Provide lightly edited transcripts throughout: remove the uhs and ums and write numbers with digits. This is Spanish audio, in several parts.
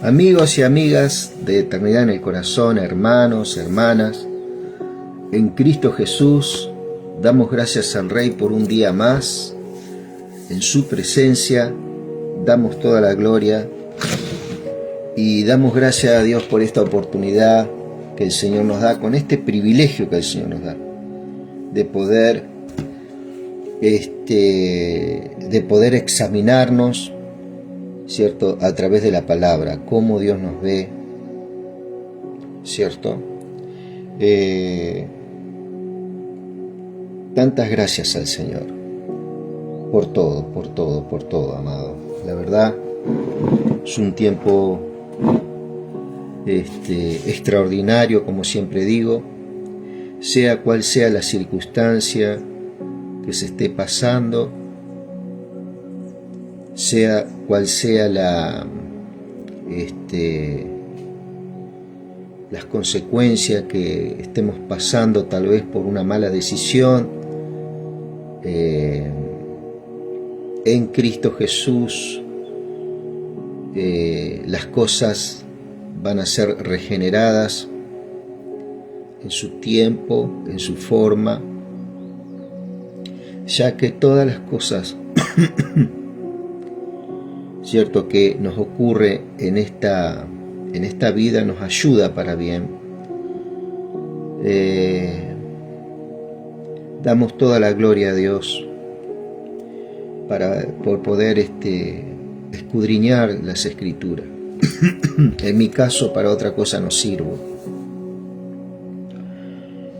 Amigos y amigas de Eternidad en el Corazón, hermanos, hermanas, en Cristo Jesús, damos gracias al Rey por un día más. En su presencia damos toda la gloria y damos gracias a Dios por esta oportunidad que el Señor nos da, con este privilegio que el Señor nos da, de poder examinarnos, ¿cierto?, a través de la palabra, cómo Dios nos ve, ¿cierto? Tantas gracias al Señor por todo, amado. La verdad, es un tiempo extraordinario, como siempre digo, sea cual sea la circunstancia que se esté pasando, sea cual sea las consecuencias que estemos pasando, tal vez por una mala decisión, en Cristo Jesús las cosas van a ser regeneradas en su tiempo, en su forma, ya que todas las cosas cierto que nos ocurre en esta vida nos ayuda para bien. Damos toda la gloria a Dios por poder escudriñar las Escrituras. En mi caso, para otra cosa no sirvo,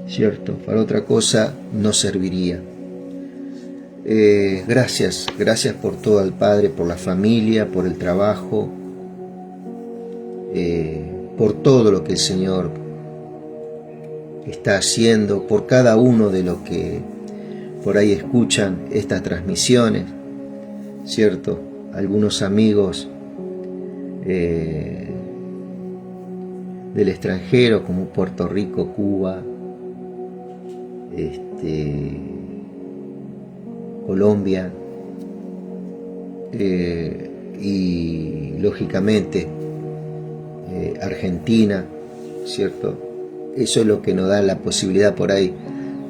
¿cierto? Para otra cosa no serviría. Gracias por todo al Padre, por la familia, por el trabajo, por todo lo que el Señor está haciendo, por cada uno de los que por ahí escuchan estas transmisiones, ¿cierto? Algunos amigos del extranjero, como Puerto Rico, Cuba, Colombia, y lógicamente Argentina, ¿cierto? Eso es lo que nos da la posibilidad por ahí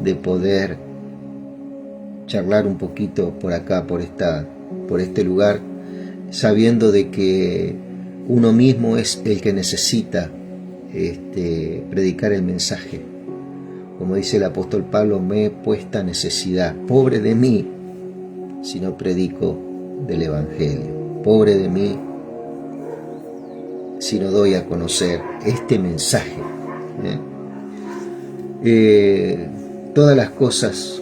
de poder charlar un poquito por acá, por este lugar, sabiendo de que uno mismo es el que necesita predicar el mensaje. Como dice el apóstol Pablo, me he puesta necesidad. Pobre de mí si no predico del Evangelio. Pobre de mí si no doy a conocer este mensaje. Todas las cosas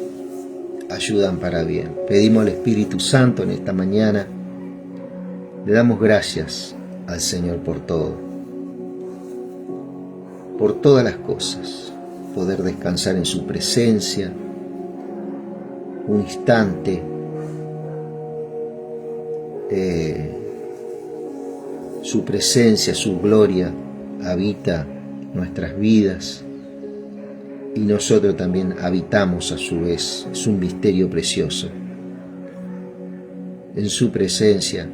ayudan para bien. Pedimos al Espíritu Santo en esta mañana. Le damos gracias al Señor por todo, por todas las cosas. Poder descansar en su presencia un instante, su presencia, su gloria habita nuestras vidas y nosotros también habitamos a su vez. Es un misterio precioso. En su presencia,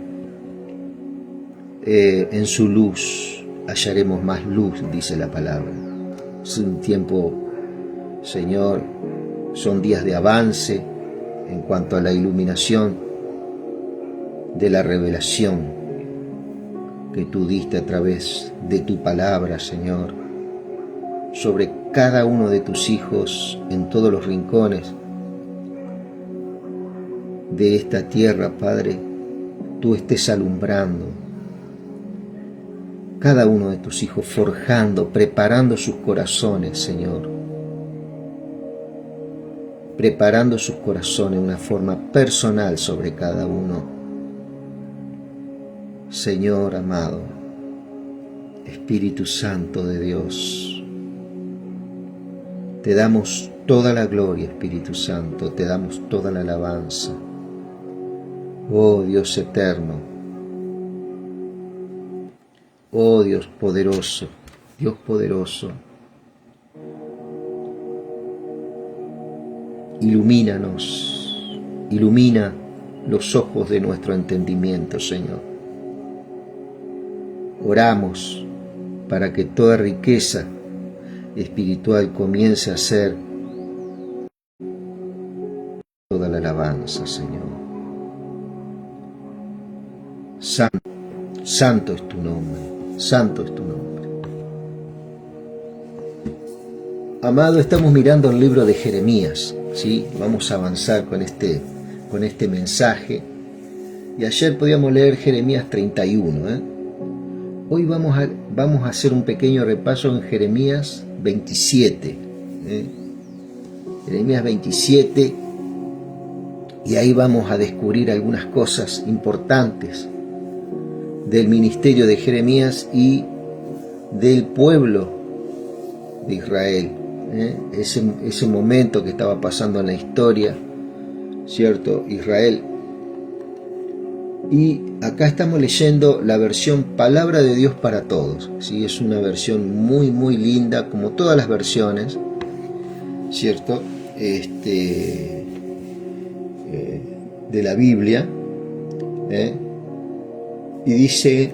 en su luz hallaremos más luz, dice la palabra. Es un tiempo, Señor, son días de avance en cuanto a la iluminación de la revelación que tú diste a través de tu palabra, Señor, sobre cada uno de tus hijos en todos los rincones de esta tierra, Padre. Tú estés alumbrando cada uno de tus hijos, forjando, preparando sus corazones, Señor, preparando sus corazones de una forma personal sobre cada uno. Señor amado, Espíritu Santo de Dios, te damos toda la gloria, Espíritu Santo, te damos toda la alabanza. Oh Dios eterno, oh Dios poderoso, ilumínanos, ilumina los ojos de nuestro entendimiento, Señor. oramos para que toda riqueza espiritual comience a ser toda la alabanza, Señor. Santo, santo es tu nombre, santo es tu nombre. Amado, estamos mirando el libro de Jeremías, ¿sí? Vamos a avanzar con este mensaje. Y ayer podíamos leer Jeremías 31, Hoy vamos a hacer un pequeño repaso en Jeremías 27, Jeremías 27, y ahí vamos a descubrir algunas cosas importantes del ministerio de Jeremías y del pueblo de Israel, ese momento que estaba pasando en la historia, ¿cierto? Israel. Y acá estamos leyendo la versión Palabra de Dios para Todos, ¿sí? Es una versión muy muy linda, como todas las versiones, ¿cierto? De la Biblia, y dice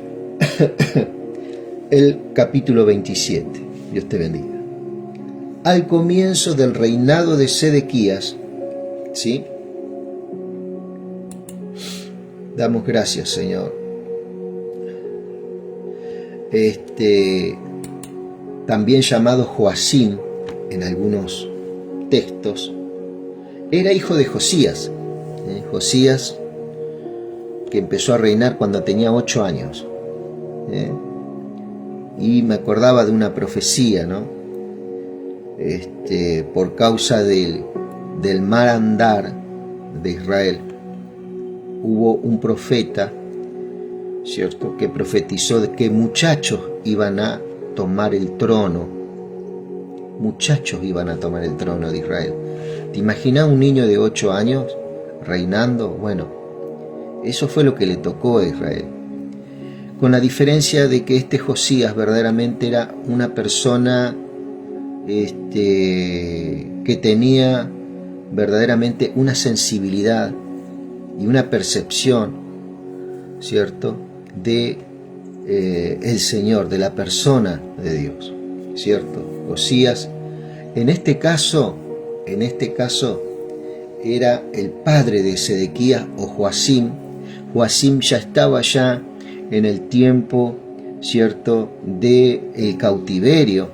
el capítulo 27, Dios te bendiga. Al comienzo del reinado de Sedequías, ¿sí? Damos gracias, Señor. También llamado Joacim en algunos textos, era hijo de Josías. Josías, que empezó a reinar cuando tenía 8 años. Y me acordaba de una profecía, ¿no? Por causa del mal andar de Israel, hubo un profeta, ¿cierto?, que profetizó de que muchachos iban a tomar el trono. Muchachos iban a tomar el trono de Israel. ¿Te imaginas un niño de 8 años reinando? Bueno, eso fue lo que le tocó a Israel. Con la diferencia de que este Josías verdaderamente era una persona que tenía verdaderamente una sensibilidad y una percepción, ¿cierto?, de el Señor, de la persona de Dios, ¿cierto? Josías, en este caso, era el padre de Sedequías o Joacim. Joacim ya estaba ya en el tiempo, ¿cierto?, del cautiverio,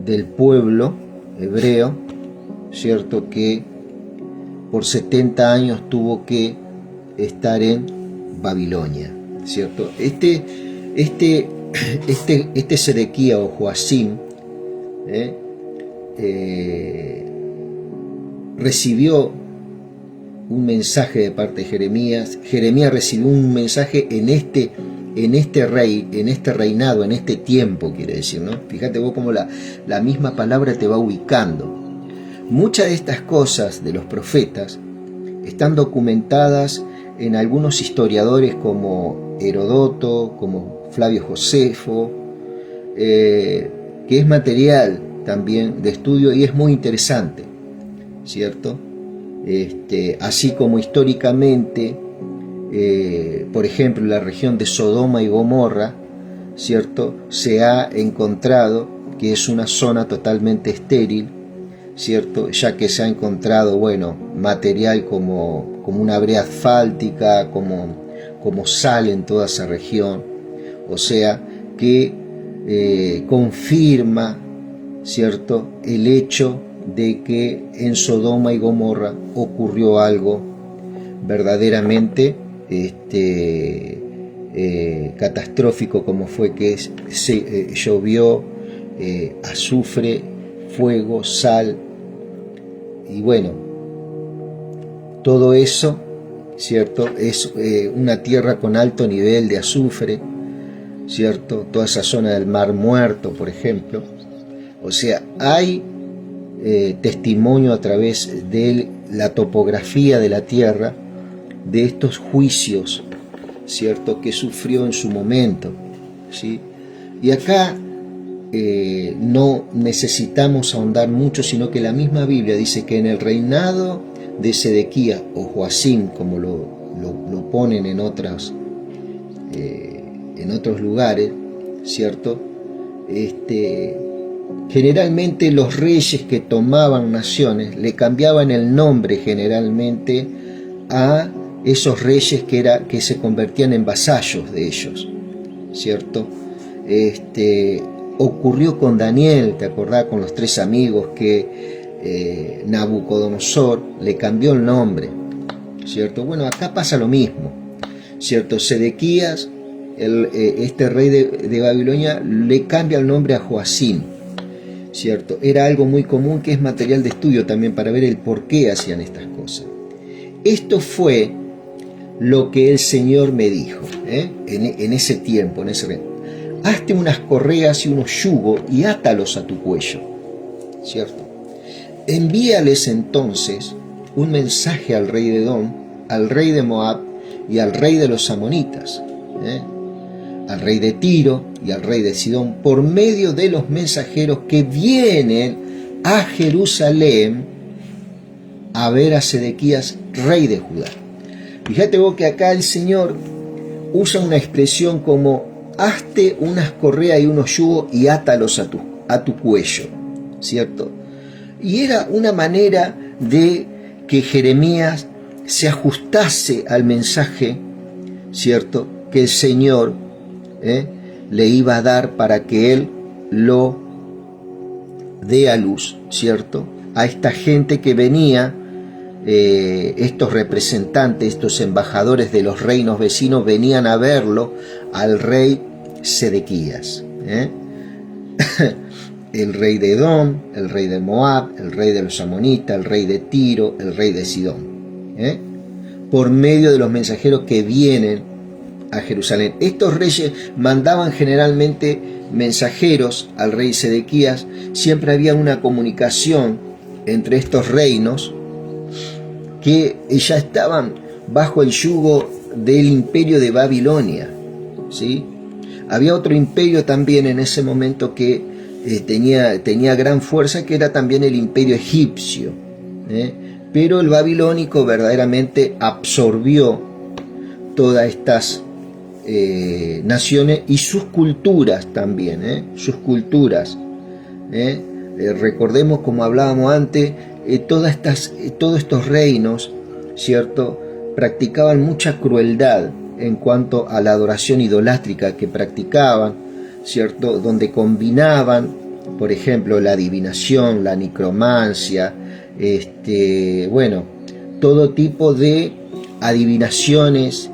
del pueblo hebreo, ¿cierto?, que por 70 años tuvo que estar en Babilonia, ¿cierto? Este Sedequías o Joacim recibió un mensaje de parte de Jeremías. Jeremías recibió un mensaje en este reinado, en este tiempo, quiere decir, ¿no? Fíjate vos cómo la misma palabra te va ubicando. Muchas de estas cosas de los profetas están documentadas en algunos historiadores como Herodoto, como Flavio Josefo, que es material también de estudio y es muy interesante, ¿cierto? Así como históricamente, por ejemplo, en la región de Sodoma y Gomorra, ¿cierto?, se ha encontrado que es una zona totalmente estéril, ¿cierto?, ya que se ha encontrado, bueno, material como una brea asfáltica, como sal en toda esa región, o sea, que confirma, ¿cierto?, el hecho de que en Sodoma y Gomorra ocurrió algo verdaderamente catastrófico, como fue que llovió azufre, fuego, sal, y bueno, todo eso, ¿cierto?, es una tierra con alto nivel de azufre, ¿cierto?, toda esa zona del Mar Muerto, por ejemplo. O sea, hay testimonio a través de la topografía de la tierra de estos juicios, ¿cierto?, que sufrió en su momento, ¿sí? Y acá no necesitamos ahondar mucho, sino que la misma Biblia dice que en el reinado de Sedequías o Joacim, como lo ponen en otras en otros lugares, ¿cierto? Generalmente los reyes que tomaban naciones le cambiaban el nombre generalmente a esos reyes que se convertían en vasallos de ellos, ¿cierto? Ocurrió con Daniel, ¿te acordás? Con los 3 amigos que Nabucodonosor le cambió el nombre, ¿cierto? Bueno, acá pasa lo mismo, ¿cierto? Sedequías, este rey de Babilonia, le cambia el nombre a Joacim, ¿cierto? Era algo muy común, que es material de estudio también para ver el por qué hacían estas cosas. Esto fue lo que el Señor me dijo, en ese tiempo, en ese momento. Hazte unas correas y unos yugos y átalos a tu cuello, ¿cierto? Envíales entonces un mensaje al rey de Edom, al rey de Moab y al rey de los amonitas, al rey de Tiro y al rey de Sidón, por medio de los mensajeros que vienen a Jerusalén a ver a Sedequías, rey de Judá. Fíjate vos que acá el Señor usa una expresión como hazte unas correas y unos yugos y átalos a tu cuello, ¿cierto? Y era una manera de que Jeremías se ajustase al mensaje, ¿cierto?, que el Señor le iba a dar para que él lo dé a luz, ¿cierto?, a esta gente que venía, estos representantes, estos embajadores de los reinos vecinos, venían a verlo al rey Sedequías, el rey de Edom, el rey de Moab, el rey de los amonitas, el rey de Tiro, el rey de Sidón, por medio de los mensajeros que vienen a Jerusalén. Estos reyes mandaban generalmente mensajeros al rey Sedequías. Siempre había una comunicación entre estos reinos que ya estaban bajo el yugo del imperio de Babilonia, ¿sí? Había otro imperio también en ese momento que tenía gran fuerza, que era también el imperio egipcio, pero el babilónico verdaderamente absorbió todas estas naciones y sus culturas también, sus culturas. Recordemos, como hablábamos antes, todos estos reinos, ¿cierto?, practicaban mucha crueldad en cuanto a la adoración idolátrica que practicaban, ¿cierto?, donde combinaban, por ejemplo, la adivinación, la necromancia, bueno, todo tipo de adivinaciones,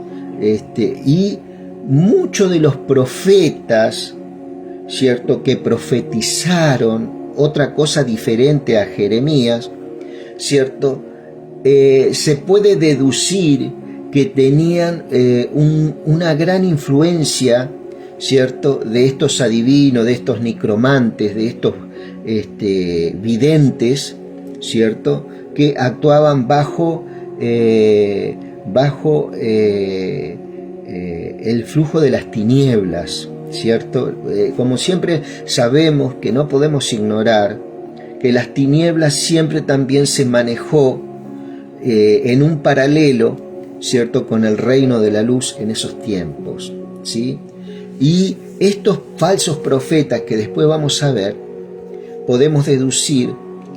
y muchos de los profetas, ¿cierto?, que profetizaron otra cosa diferente a Jeremías, ¿cierto?, se puede deducir que tenían una gran influencia, ¿cierto?, de estos adivinos, de estos necromantes, de estos videntes, ¿cierto?, que actuaban bajo el flujo de las tinieblas, ¿cierto? Como siempre sabemos que no podemos ignorar que las tinieblas siempre también se manejó en un paralelo, ¿cierto?, con el reino de la luz en esos tiempos, ¿sí? Y estos falsos profetas que después vamos a ver, podemos deducir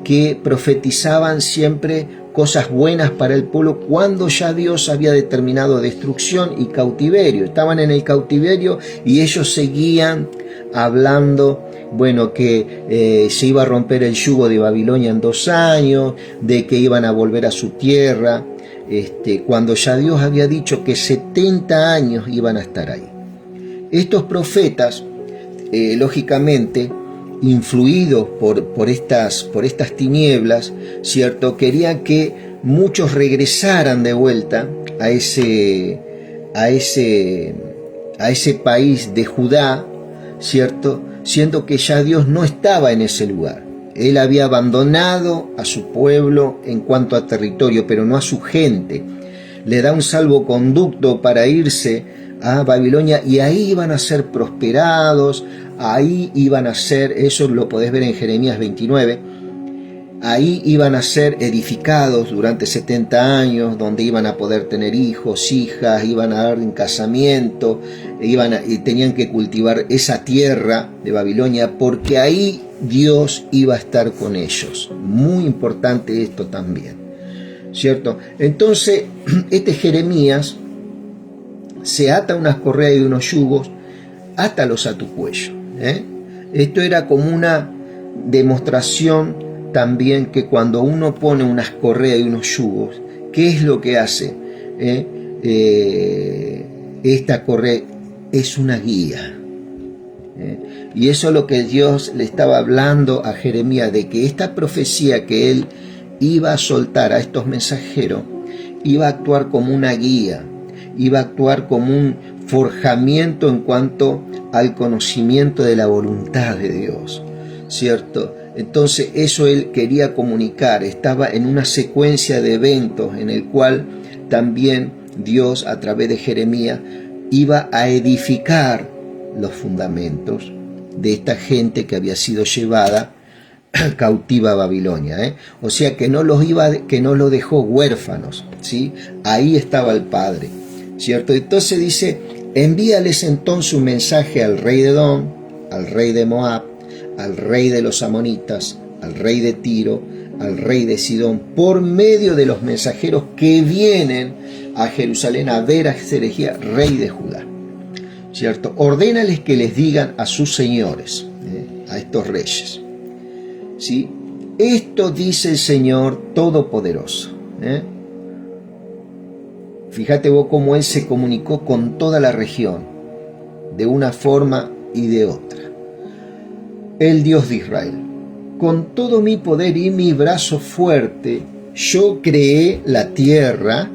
que profetizaban siempre cosas buenas para el pueblo cuando ya Dios había determinado destrucción y cautiverio. Estaban en el cautiverio y ellos seguían hablando, bueno, que se iba a romper el yugo de Babilonia en 2 años, de que iban a volver a su tierra, cuando ya Dios había dicho que 70 años iban a estar ahí. Estos profetas, lógicamente, influidos por estas tinieblas, ¿cierto?, querían que muchos regresaran de vuelta a ese país de Judá, ¿cierto?, siendo que ya Dios no estaba en ese lugar. Él había abandonado a su pueblo en cuanto a territorio, pero no a su gente. Le da un salvoconducto para irse a Babilonia y ahí iban a ser prosperados, ahí iban a ser, eso lo podés ver en Jeremías 29, Ahí iban a ser edificados durante 70 años, donde iban a poder tener hijos, hijas, iban a dar en casamiento, y tenían que cultivar esa tierra de Babilonia, porque ahí Dios iba a estar con ellos. Muy importante esto también, ¿cierto? Entonces, este Jeremías se ata unas correas y unos yugos, átalos a tu cuello. Esto era como una demostración también que cuando uno pone unas correas y unos yugos, ¿qué es lo que hace? Esta correa es una guía. Y eso es lo que Dios le estaba hablando a Jeremías, de que esta profecía que él iba a soltar a estos mensajeros, iba a actuar como una guía, iba a actuar como un forjamiento en cuanto al conocimiento de la voluntad de Dios, ¿cierto? Entonces eso él quería comunicar, estaba en una secuencia de eventos en el cual también Dios a través de Jeremías iba a edificar los fundamentos de esta gente que había sido llevada cautiva a Babilonia, O sea que no los dejó huérfanos, ¿sí? Ahí estaba el Padre, ¿cierto? Entonces dice, envíales entonces un mensaje al rey de Edom, al rey de Moab, al rey de los amonitas, al rey de Tiro, al rey de Sidón, por medio de los mensajeros que vienen a Jerusalén a ver a Sedequías, rey de Judá, ¿cierto? Ordénales que les digan a sus señores, a estos reyes, ¿sí? Esto dice el Señor Todopoderoso. Fíjate vos cómo Él se comunicó con toda la región, de una forma y de otra. El Dios de Israel, con todo mi poder y mi brazo fuerte, yo creé la tierra,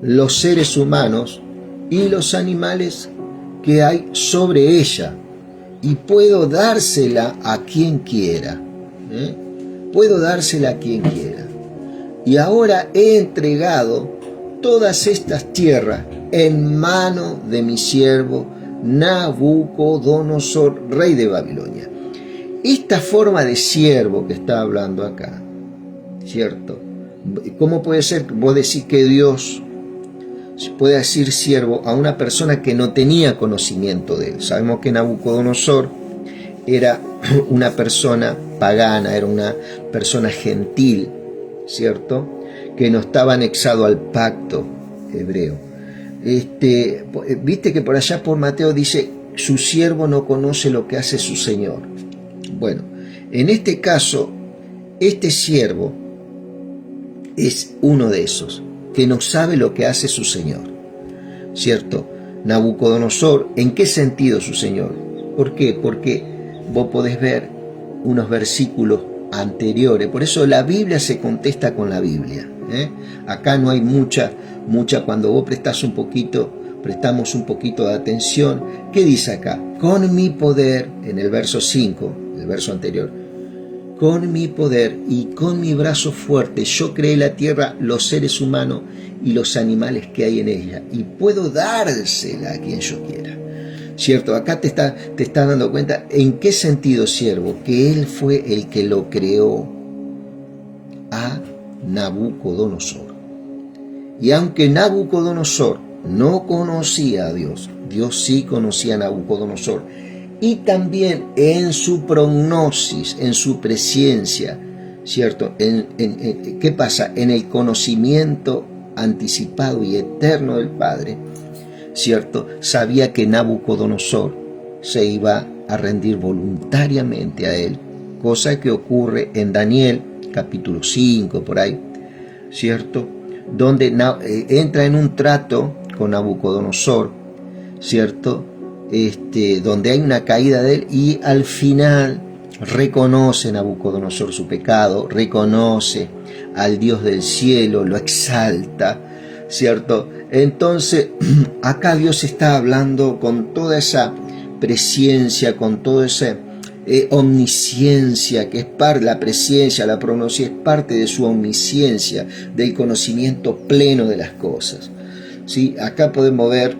los seres humanos y los animales que hay sobre ella, y puedo dársela a quien quiera. Puedo dársela a quien quiera. Y ahora he entregado todas estas tierras en mano de mi siervo Nabucodonosor, rey de Babilonia. Esta forma de siervo que está hablando acá, ¿cierto? ¿Cómo puede ser que vos decís que Dios puede decir siervo a una persona que no tenía conocimiento de él? Sabemos que Nabucodonosor era una persona pagana, era una persona gentil, ¿cierto? Que no estaba anexado al pacto hebreo. Viste que por allá por Mateo dice, su siervo no conoce lo que hace su señor. Bueno, en este caso, este siervo es uno de esos, que no sabe lo que hace su señor, ¿cierto? Nabucodonosor, ¿en qué sentido su señor? ¿Por qué? Porque vos podés ver unos versículos anteriores, por eso la Biblia se contesta con la Biblia. Acá no hay mucha, cuando vos prestamos un poquito de atención. ¿Qué dice acá? Con mi poder, en el verso 5, el verso anterior, con mi poder y con mi brazo fuerte yo creé la tierra, los seres humanos y los animales que hay en ella, y puedo dársela a quien yo quiera. ¿Cierto? Acá te está dando cuenta en qué sentido, siervo, que él fue el que lo creó a Nabucodonosor. Y aunque Nabucodonosor no conocía a Dios, Dios sí conocía a Nabucodonosor. Y también en su prognosis, en su presciencia, ¿cierto? ¿Qué pasa? En el conocimiento anticipado y eterno del Padre, ¿cierto? Sabía que Nabucodonosor se iba a rendir voluntariamente a él, cosa que ocurre en Daniel capítulo 5, por ahí, ¿cierto? Donde entra en un trato con Nabucodonosor, ¿cierto? Donde hay una caída de él, y al final reconoce Nabucodonosor su pecado, reconoce al Dios del cielo, lo exalta, ¿cierto? Entonces, acá Dios está hablando con toda esa presciencia, con toda esa omnisciencia, que es parte, la presencia, la prognosia es parte de su omnisciencia, del conocimiento pleno de las cosas, ¿sí? Acá podemos ver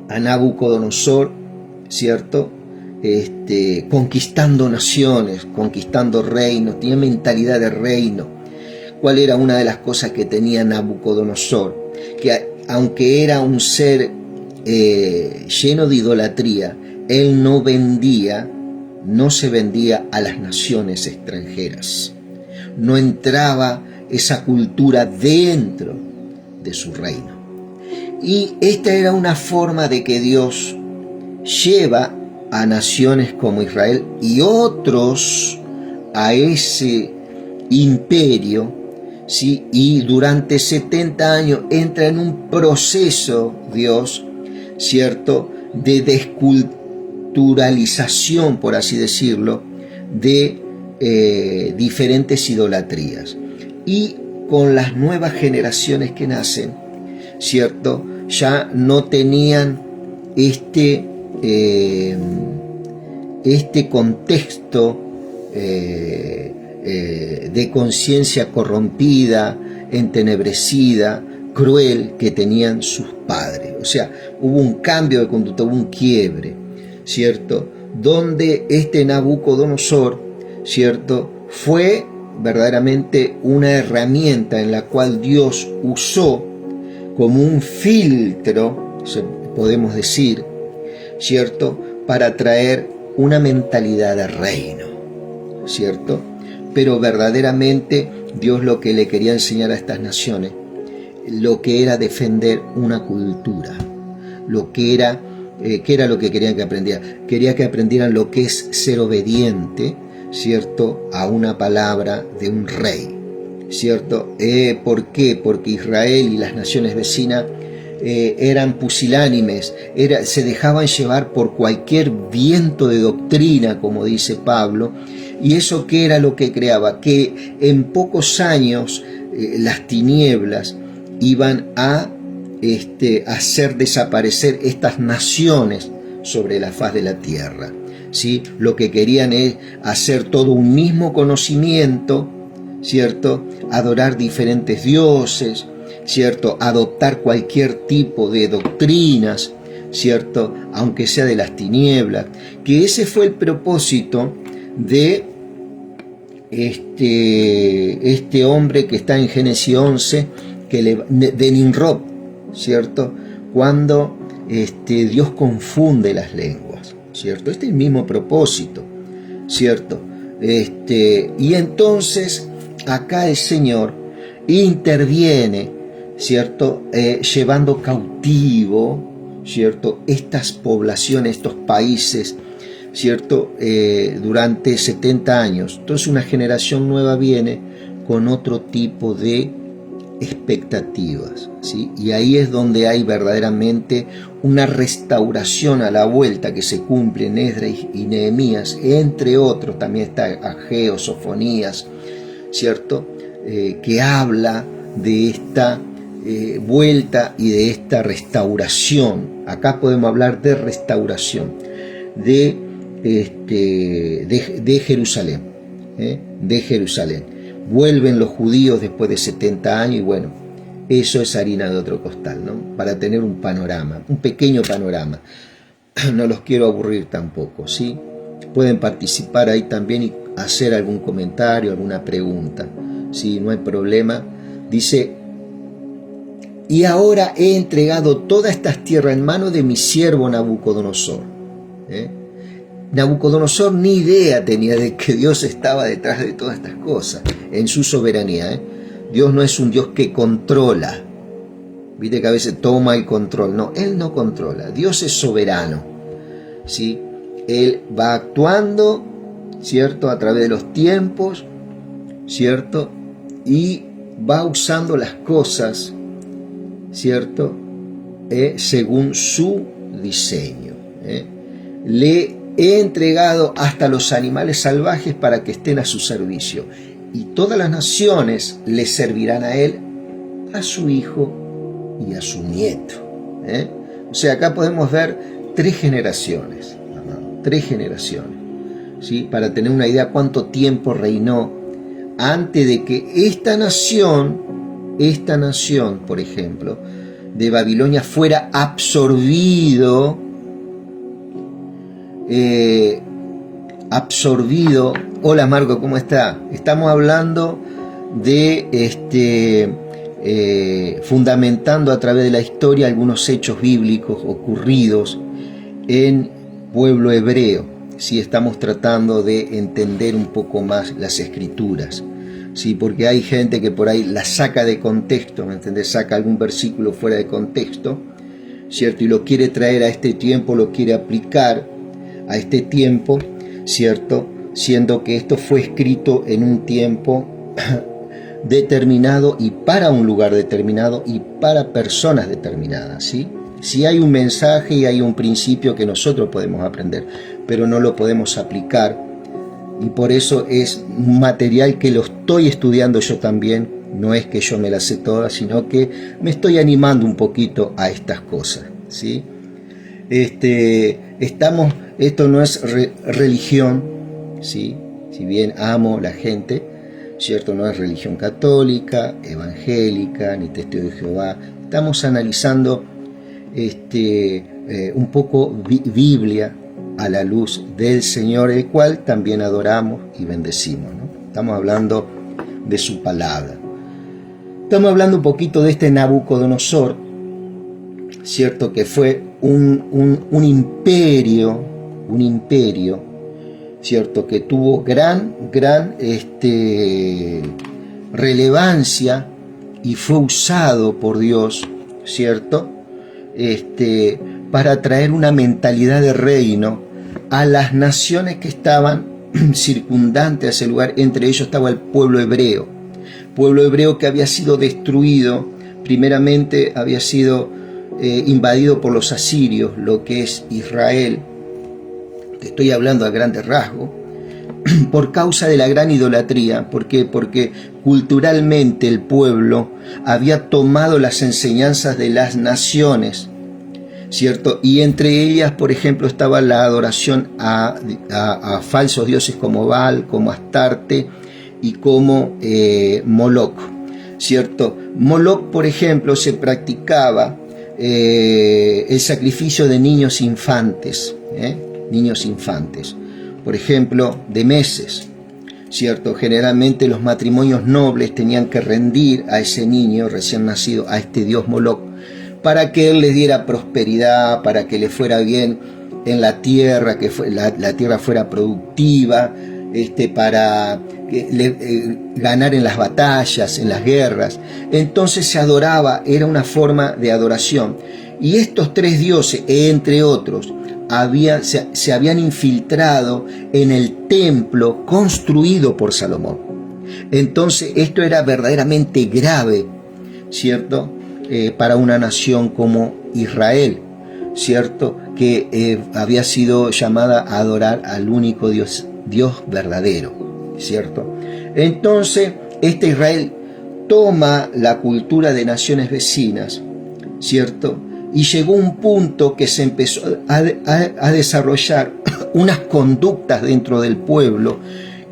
a Nabucodonosor, ¿cierto? conquistando naciones, conquistando reinos, tenía mentalidad de reino. ¿Cuál era una de las cosas que tenía Nabucodonosor? Que aunque era un ser lleno de idolatría, él no se vendía a las naciones extranjeras. No entraba esa cultura dentro de su reino. Y esta era una forma de que Dios lleva a naciones como Israel y otros a ese imperio, ¿sí? Y durante 70 años entra en un proceso Dios, ¿cierto?, de desculturalización, por así decirlo, de diferentes idolatrías. Y con las nuevas generaciones que nacen, ¿cierto?, ya no tenían este contexto de conciencia corrompida, entenebrecida, cruel que tenían sus padres. O sea, hubo un cambio de conducta, hubo un quiebre, ¿cierto?, donde Nabucodonosor, ¿cierto?, fue verdaderamente una herramienta en la cual Dios usó como un filtro, podemos decir, ¿cierto?, para traer una mentalidad de reino, ¿cierto? Pero verdaderamente Dios lo que le quería enseñar a estas naciones, lo que era defender una cultura, lo que era, ¿qué era lo que querían que aprendieran? Quería que aprendieran lo que es ser obediente, ¿cierto?, a una palabra de un rey, ¿cierto? ¿Por qué? Porque Israel y las naciones vecinas eran pusilánimes, se dejaban llevar por cualquier viento de doctrina, como dice Pablo, y eso ¿qué era lo que creaba? Que en pocos años las tinieblas iban a hacer desaparecer estas naciones sobre la faz de la tierra, ¿sí? Lo que querían es hacer todo un mismo conocimiento, ¿cierto?, adorar diferentes dioses, ¿cierto?, adoptar cualquier tipo de doctrinas, ¿cierto?, aunque sea de las tinieblas, que ese fue el propósito de este hombre que está en Génesis 11, de Nimrod, ¿cierto?, cuando Dios confunde las lenguas, ¿cierto? Este es el mismo propósito, ¿cierto? Y entonces acá el Señor interviene, ¿cierto?, llevando cautivo, ¿cierto?, estas poblaciones, estos países, ¿cierto?, durante 70 años. Entonces una generación nueva viene con otro tipo de expectativas, ¿sí? Y ahí es donde hay verdaderamente una restauración a la vuelta que se cumple en Esdras y Nehemías, entre otros, también está Ageo, Sofonías, ¿cierto?, que habla de esta vuelta y de esta restauración. Acá podemos hablar de restauración de Jerusalén, de Jerusalén. Vuelven los judíos después de 70 años y bueno, eso es harina de otro costal, ¿no? Para tener un panorama, un pequeño panorama. No los quiero aburrir tampoco, ¿sí? Pueden participar ahí también y hacer algún comentario, alguna pregunta, ¿sí? No hay problema. Dice: y ahora he entregado todas estas tierras en manos de mi siervo Nabucodonosor. Nabucodonosor ni idea tenía de que Dios estaba detrás de todas estas cosas, en su soberanía. Dios no es un Dios que controla. Viste que a veces toma el control. No, Él no controla. Dios es soberano, ¿sí? Él va actuando, ¿cierto?, a través de los tiempos, ¿cierto? Y va usando las cosas, ¿cierto?, según su diseño. Le he entregado hasta los animales salvajes para que estén a su servicio, y todas las naciones le servirán a él, a su hijo y a su nieto. O sea, acá podemos ver 3 generaciones, 3 generaciones, ¿sí? Para tener una idea cuánto tiempo reinó antes de que esta nación, por ejemplo, de Babilonia fuera absorbido absorbido. Hola Marco, ¿cómo está? Estamos hablando de fundamentando a través de la historia algunos hechos bíblicos ocurridos en pueblo hebreo. ¿Sí? Estamos tratando de entender un poco más las escrituras, ¿sí? Porque hay gente que por ahí la saca de contexto, ¿me entendés? Saca algún versículo fuera de contexto, ¿cierto? Y lo quiere traer a este tiempo, lo quiere aplicar a este tiempo, ¿cierto? Siendo que esto fue escrito en un tiempo determinado y para un lugar determinado y para personas determinadas, ¿sí? Sí hay un mensaje y hay un principio que nosotros podemos aprender, pero no lo podemos aplicar, y por eso es un material que lo estoy estudiando yo también. No es que yo me las sé todas, sino que me estoy animando un poquito a estas cosas, ¿sí? Esto no es religión, ¿sí? Si bien amo la gente, ¿cierto? No es religión católica, evangélica, ni testigo de Jehová. Estamos analizando un poco Biblia a la luz del Señor, el cual también adoramos y bendecimos, ¿no? Estamos hablando de su palabra. Estamos hablando un poquito de este Nabucodonosor, ¿cierto? Que fue un imperio, ¿cierto? Que tuvo gran relevancia y fue usado por Dios, ¿cierto? Para traer una mentalidad de reino a las naciones que estaban circundantes a ese lugar. Entre ellos estaba el pueblo hebreo que había sido destruido. Primeramente había sido invadido por los asirios, lo que es Israel. Te estoy hablando a grandes rasgos, por causa de la gran idolatría. ¿Por qué? Porque culturalmente el pueblo había tomado las enseñanzas de las naciones, ¿cierto? Y entre ellas, por ejemplo, estaba la adoración a falsos dioses como Baal, como Astarte y como Moloch, ¿cierto? Moloch, por ejemplo, se practicaba el sacrificio de niños infantes, por ejemplo, de meses, ¿cierto? Generalmente los matrimonios nobles tenían que rendir a ese niño recién nacido a este dios Moloch para que él les diera prosperidad, para que le fuera bien en la tierra, que la tierra fuera productiva, para ganar en las batallas, en las guerras. Entonces se adoraba, era una forma de adoración. Y estos tres dioses, entre otros, se habían infiltrado en el templo construido por Salomón. Entonces esto era verdaderamente grave, ¿cierto? Para una nación como Israel, ¿cierto? Que había sido llamada a adorar al único Dios verdadero, ¿cierto? Entonces Israel toma la cultura de naciones vecinas, ¿cierto? Y llegó un punto que se empezó a desarrollar unas conductas dentro del pueblo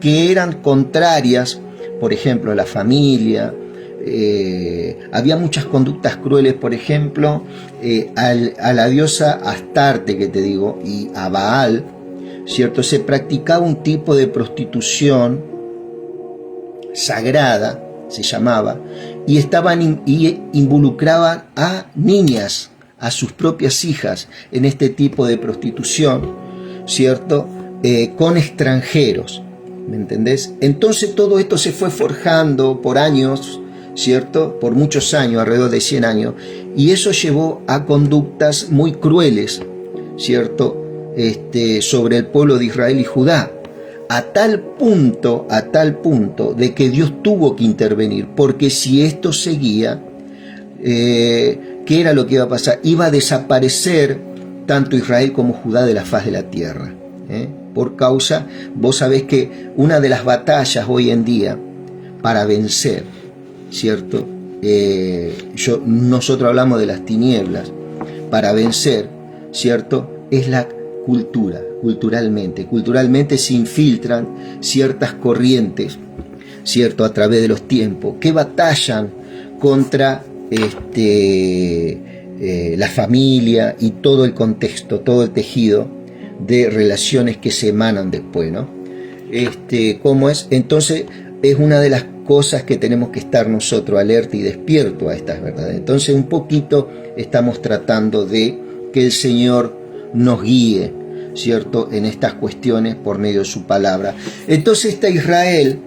que eran contrarias, por ejemplo, a la familia. Había muchas conductas crueles, por ejemplo, a la diosa Astarte, que te digo, y a Baal, ¿cierto? Se practicaba un tipo de prostitución sagrada, se llamaba, y involucraban a niñas, a sus propias hijas, en este tipo de prostitución, ¿cierto? Con extranjeros, ¿me entendés? Entonces todo esto se fue forjando por años, ¿cierto? Por muchos años, alrededor de 100 años, y eso llevó a conductas muy crueles, ¿cierto? Sobre el pueblo de Israel y Judá, a tal punto de que Dios tuvo que intervenir, porque si esto seguía, ¿qué era lo que iba a pasar? Iba a desaparecer tanto Israel como Judá de la faz de la tierra, por causa, vos sabés que una de las batallas hoy en día para vencer, ¿cierto? Nosotros hablamos de las tinieblas, para vencer, ¿cierto? Es la cultura. Culturalmente se infiltran ciertas corrientes, ¿cierto? A través de los tiempos, que batallan contra la familia y todo el contexto, todo el tejido de relaciones que se emanan después, ¿no? ¿Cómo es? Entonces es una de las cosas que tenemos que estar nosotros alerta y despierto a estas verdades. Entonces un poquito estamos tratando de que el Señor nos guíe, ¿cierto?, en estas cuestiones por medio de su palabra. Entonces está Israel,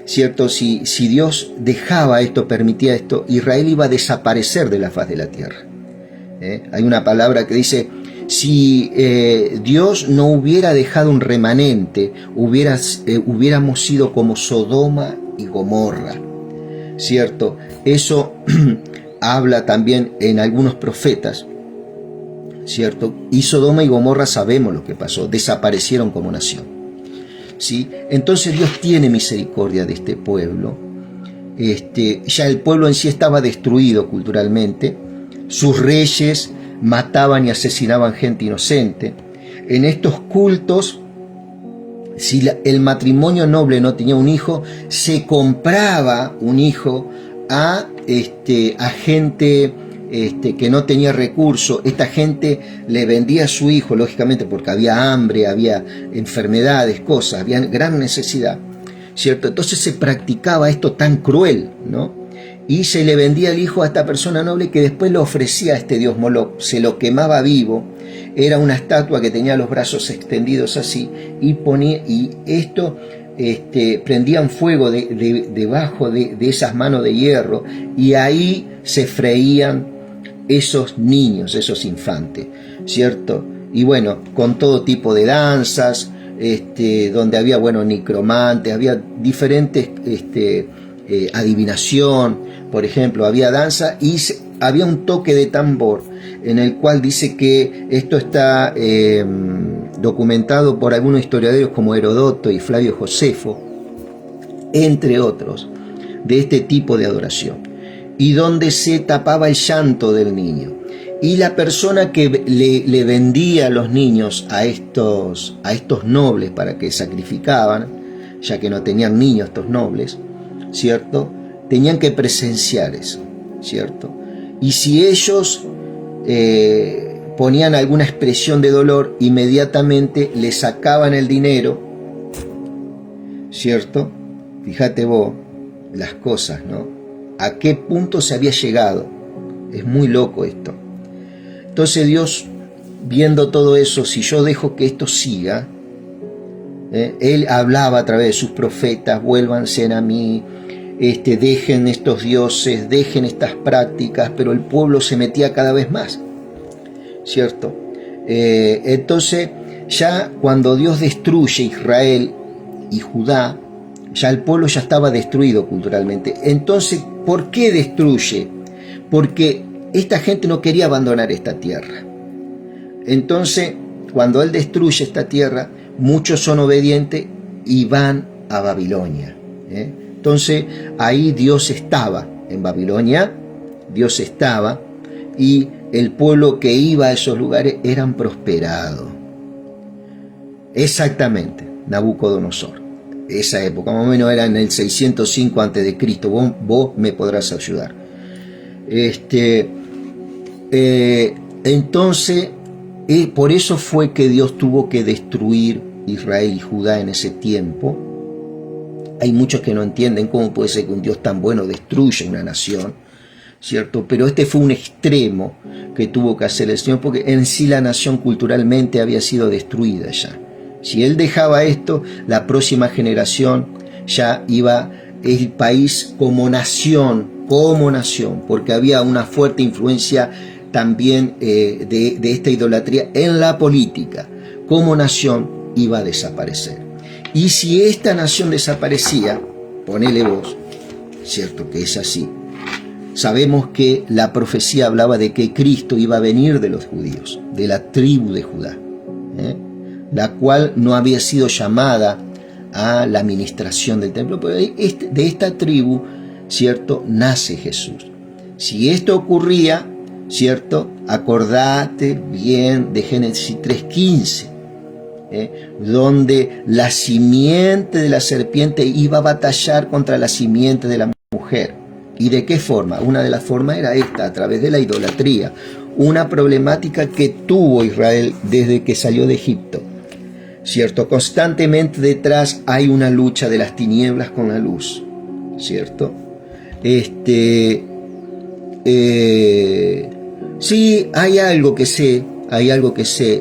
¿cierto? Si Dios dejaba esto, permitía esto, Israel iba a desaparecer de la faz de la tierra. Hay una palabra que dice, si Dios no hubiera dejado un remanente, hubiéramos sido como Sodoma y Gomorra, ¿cierto? Eso habla también en algunos profetas, ¿cierto? Y Sodoma y Gomorra sabemos lo que pasó, desaparecieron como nación, ¿sí? Entonces Dios tiene misericordia de este pueblo. Ya el pueblo en sí estaba destruido culturalmente, sus reyes mataban y asesinaban gente inocente. En estos cultos, si el matrimonio noble no tenía un hijo, se compraba un hijo a gente que no tenía recursos. Esta gente le vendía a su hijo, lógicamente, porque había hambre, había enfermedades, cosas, había gran necesidad, ¿cierto? Entonces se practicaba esto tan cruel, ¿no? Y se le vendía el hijo a esta persona noble que después lo ofrecía a este dios Moloch, se lo quemaba vivo. Era una estatua que tenía los brazos extendidos así, y esto prendían fuego debajo de esas manos de hierro, y ahí se freían esos niños, esos infantes, ¿cierto? Y bueno, con todo tipo de danzas, donde había, bueno, necromantes, había diferentes adivinación, por ejemplo, había danza y había un toque de tambor, en el cual dice que esto está documentado por algunos historiadores como Herodoto y Flavio Josefo, entre otros, de este tipo de adoración, y donde se tapaba el llanto del niño. Y la persona que le vendía a los niños a estos nobles para que sacrificaban, ya que no tenían niños estos nobles, ¿cierto?, tenían que presenciar eso, ¿cierto? Y si ellos ponían alguna expresión de dolor, inmediatamente le sacaban el dinero, ¿cierto? Fíjate vos las cosas, ¿no? A qué punto se había llegado. Es muy loco esto. Entonces Dios, viendo todo eso, si yo dejo que esto siga, Él hablaba a través de sus profetas, vuélvanse a mí, dejen estos dioses, dejen estas prácticas, pero el pueblo se metía cada vez más, ¿cierto? Entonces ya cuando Dios destruye Israel y Judá, ya el pueblo ya estaba destruido culturalmente. Entonces, ¿por qué destruye? Porque esta gente no quería abandonar esta tierra. Entonces, cuando Él destruye esta tierra, muchos son obedientes y van a Babilonia. Entonces, ahí Dios estaba, en Babilonia, Dios estaba, y el pueblo que iba a esos lugares eran prosperados. Exactamente, Nabucodonosor. Esa época, más o menos era en el 605 a.C. Vos me podrás ayudar. Entonces, por eso fue que Dios tuvo que destruir Israel y Judá en ese tiempo. Hay muchos que no entienden cómo puede ser que un Dios tan bueno destruya una nación, ¿cierto? Pero este fue un extremo que tuvo que hacer el Señor, porque en sí la nación culturalmente había sido destruida ya. Si Él dejaba esto, la próxima generación ya iba el país como nación, porque había una fuerte influencia también de esta idolatría en la política. Como nación iba a desaparecer. Y si esta nación desaparecía, ponele vos, cierto que es así, sabemos que la profecía hablaba de que Cristo iba a venir de los judíos, de la tribu de Judá, la cual no había sido llamada a la administración del templo, pero de esta tribu, ¿cierto?, nace Jesús. Si esto ocurría, ¿cierto?, acordate bien de Génesis 3:15, donde la simiente de la serpiente iba a batallar contra la simiente de la mujer. ¿Y de qué forma? Una de las formas era esta, a través de la idolatría, una problemática que tuvo Israel desde que salió de Egipto. ¿cierto? Constantemente detrás hay una lucha de las tinieblas con la luz, ¿cierto? Sí, hay algo que sé,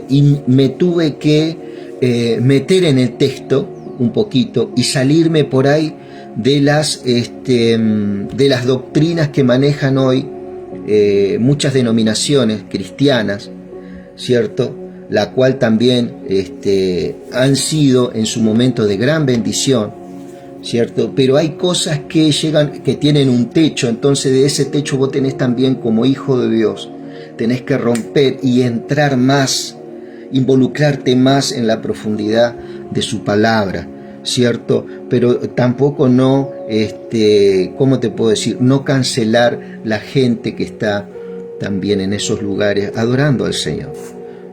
y me tuve que meter en el texto un poquito y salirme por ahí de las doctrinas que manejan hoy muchas denominaciones cristianas, ¿cierto? La cual también han sido en su momento de gran bendición, ¿cierto? Pero hay cosas que llegan, que tienen un techo, entonces de ese techo vos tenés también como hijo de Dios, tenés que romper y entrar más, involucrarte más en la profundidad de su palabra, ¿cierto? Pero tampoco no, ¿cómo te puedo decir? No cancelar la gente que está también en esos lugares adorando al Señor,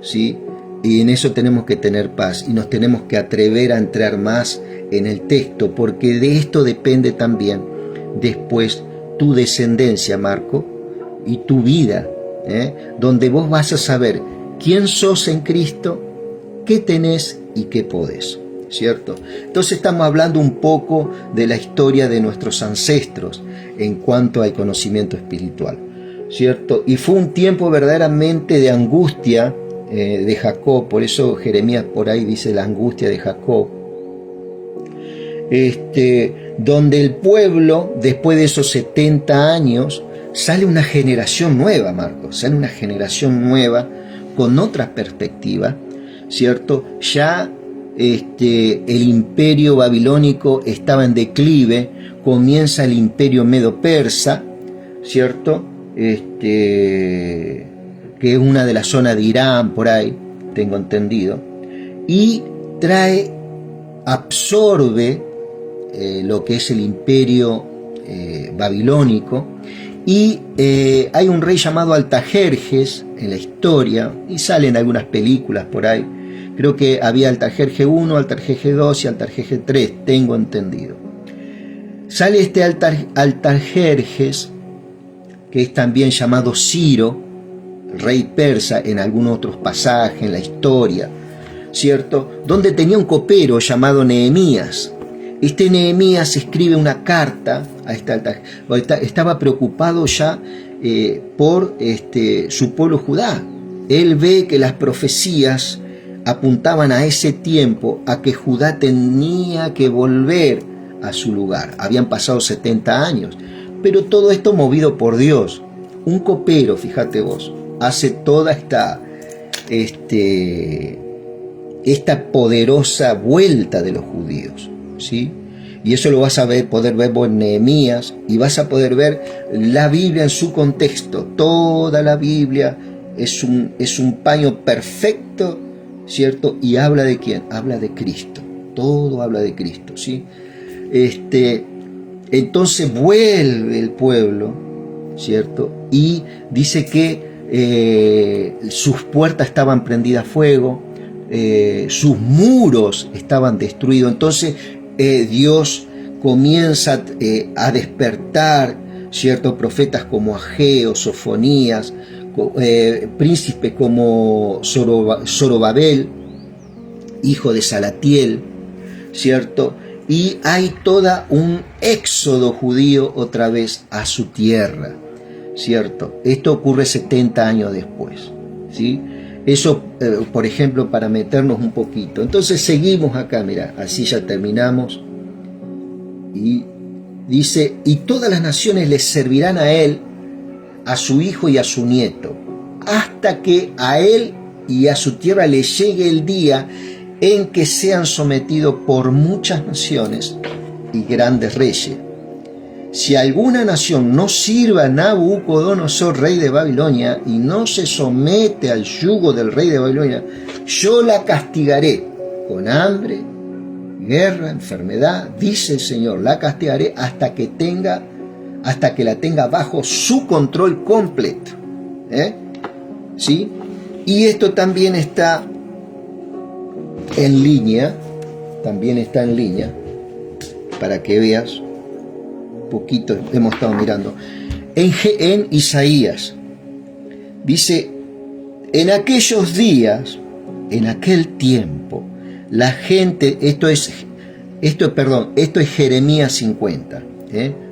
¿sí? Y en eso tenemos que tener paz y nos tenemos que atrever a entrar más en el texto, porque de esto depende también después tu descendencia, Marco, y tu vida, donde vos vas a saber quién sos en Cristo, qué tenés y qué podés, ¿cierto? Entonces estamos hablando un poco de la historia de nuestros ancestros en cuanto al conocimiento espiritual, ¿cierto? Y fue un tiempo verdaderamente de angustia de Jacob, por eso Jeremías por ahí dice la angustia de Jacob, donde el pueblo, después de esos 70 años, sale una generación nueva, Marcos, sale una generación nueva con otra perspectiva, ¿cierto? Ya el imperio babilónico estaba en declive, comienza el imperio medo-persa, ¿cierto? Que es una de las zonas de Irán, por ahí, tengo entendido, y absorbe lo que es el imperio babilónico, y hay un rey llamado Artajerjes en la historia, y salen algunas películas por ahí, creo que había Artajerjes 1, Artajerjes 2 y Artajerjes 3, tengo entendido. Sale este Artajerjes, que es también llamado Ciro, rey persa, en algunos otros pasajes en la historia, ¿cierto? Donde tenía un copero llamado Nehemías. Este Nehemías escribe una carta a estaba preocupado ya por su pueblo Judá. Él ve que las profecías apuntaban a ese tiempo, a que Judá tenía que volver a su lugar. Habían pasado 70 años, pero todo esto movido por Dios. Un copero, fíjate vos, hace toda esta poderosa vuelta de los judíos, ¿sí? Y eso lo vas a poder ver vos en Nehemías, y vas a poder ver la Biblia en su contexto. Toda la Biblia es un paño perfecto, ¿cierto? Y habla de ¿quién? Habla de Cristo. Todo habla de Cristo, ¿sí? Entonces vuelve el pueblo, ¿cierto? Y dice que sus puertas estaban prendidas a fuego, sus muros estaban destruidos. Entonces Dios comienza a despertar, ¿cierto? Profetas como Ageo, Sofonías, príncipes como Zorobabel, hijo de Salatiel, ¿cierto? Y hay toda un éxodo judío otra vez a su tierra, ¿cierto? Esto ocurre 70 años después, ¿sí? Eso, por ejemplo, para meternos un poquito. Entonces seguimos acá, mira, así ya terminamos. Y dice, y todas las naciones les servirán a él, a su hijo y a su nieto, hasta que a él y a su tierra le llegue el día en que sean sometidos por muchas naciones y grandes reyes. Si alguna nación no sirva a Nabucodonosor, rey de Babilonia, y no se somete al yugo del rey de Babilonia, yo la castigaré con hambre, guerra, enfermedad, dice el Señor, la castigaré hasta que la tenga bajo su control completo. ¿Sí? Y esto también está en línea, para que veas poquito, hemos estado mirando en Isaías. Dice, en aquellos días, en aquel tiempo, la gente, esto es Jeremías 50,